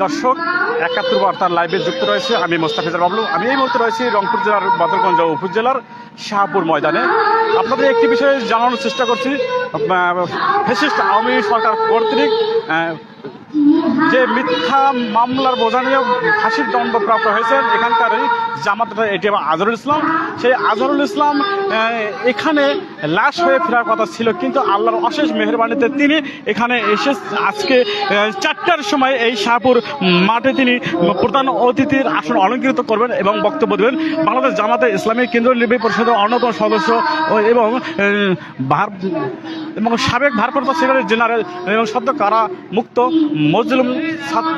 দর্শক ৭১ বার্তার লাইভে যুক্ত রয়েছে আমি মোস্তাফিজুর বাবলু। আমি এই মুহূর্তে রয়েছি রংপুর জেলার বদরগঞ্জ উপজেলার শাহপুর ময়দানে। আপনাদের একটি বিষয়ে জানানোর চেষ্টা করছি, ফ্যাসিস্ট আওয়ামী সরকার কর্তৃক যে মিথ্যা মামলার বোঝা নিয়ে ফাঁসির দণ্ডপ্রাপ্ত হয়েছেন এখানকার জামাতের এটিএম আজহারুল ইসলাম। সেই আজহারুল ইসলাম এখানে লাশ হয়ে ফেরার কথা ছিল, কিন্তু আল্লাহর অশেষ মেহেরবানিতে তিনি এখানে এসে আজকে ৪টার সময় এই শাহপুর মাঠে তিনি প্রধান অতিথির আসন অলঙ্কৃত করবেন এবং বক্তব্য দেবেন। বাংলাদেশ জামাতে ইসলামী কেন্দ্রীয় নির্বাহী পরিষদের অন্যতম সদস্য এবং সাবেক ভারপ্রাপ্ত সেক্রেটারি জেনারেল এবং সদ্য কারা মুক্ত মজলুম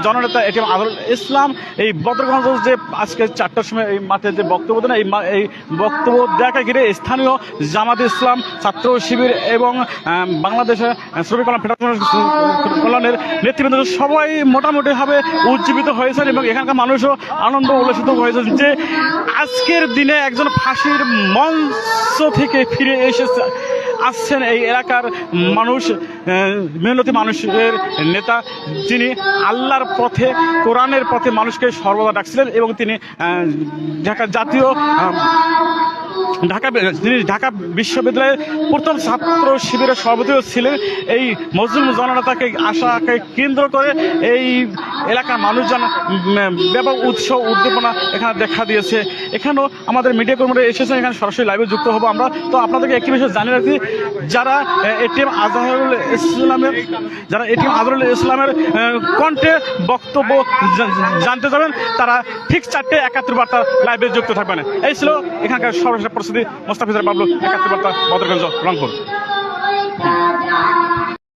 জননেতা এটিএম আজহারুল ইসলাম এই বদরগঞ্জ যে আজকে ৪টার সময় এই মাঠে যে বক্তব্য দেন, এই বক্তব্য দেখাকে ঘিরে স্থানীয় জামাতে ইসলাম, ছাত্র শিবির এবং বাংলাদেশের শ্রমিক কল্যাণ ফেডারেশন কল্যাণের নেতৃবৃন্দ সবাই মোটামুটিভাবে উজ্জীবিত হয়েছেন এবং এখানকার মানুষও আনন্দ উল্লসিত হয়েছেন যে আজকের দিনে একজন ফাঁসির মঞ্চ থেকে ফিরে এসেছে আসছেন এই এলাকার মানুষ, মেহনতি মানুষের নেতা, যিনি আল্লাহর পথে কোরআনের পথে মানুষকে সর্বদা ডাকছিলেন এবং তিনি ঢাকা বিশ্ববিদ্যালয়ের প্রথম ছাত্র শিবিরের সভাপতিও ছিলেন। এই মজলুম জননেতাকে আশাকে কেন্দ্র করে এই এলাকার মানুষজন ব্যাপক উৎসাহ উদ্দীপনা এখানে দেখা দিয়েছে। এখানেও আমাদের মিডিয়া কর্মীরা এসেছেন, এখানে সরাসরি লাইভে যুক্ত হবো আমরা। তো আপনাদেরকে একটি বিষয় জানিয়ে রাখি, যারা এটিএম আজহারুল ইসলামের কণ্ঠে বক্তব্য জানতে যাবেন তারা ঠিক ৪:৭১ বার্তা লাইভে যুক্ত থাকবেন। এই ছিল এখানকার সর্বশেষ পরিস্থিতি। মোস্তাফিজুর বাবলু, ৭১ বার্তা, বদরগঞ্জ, রংপুর।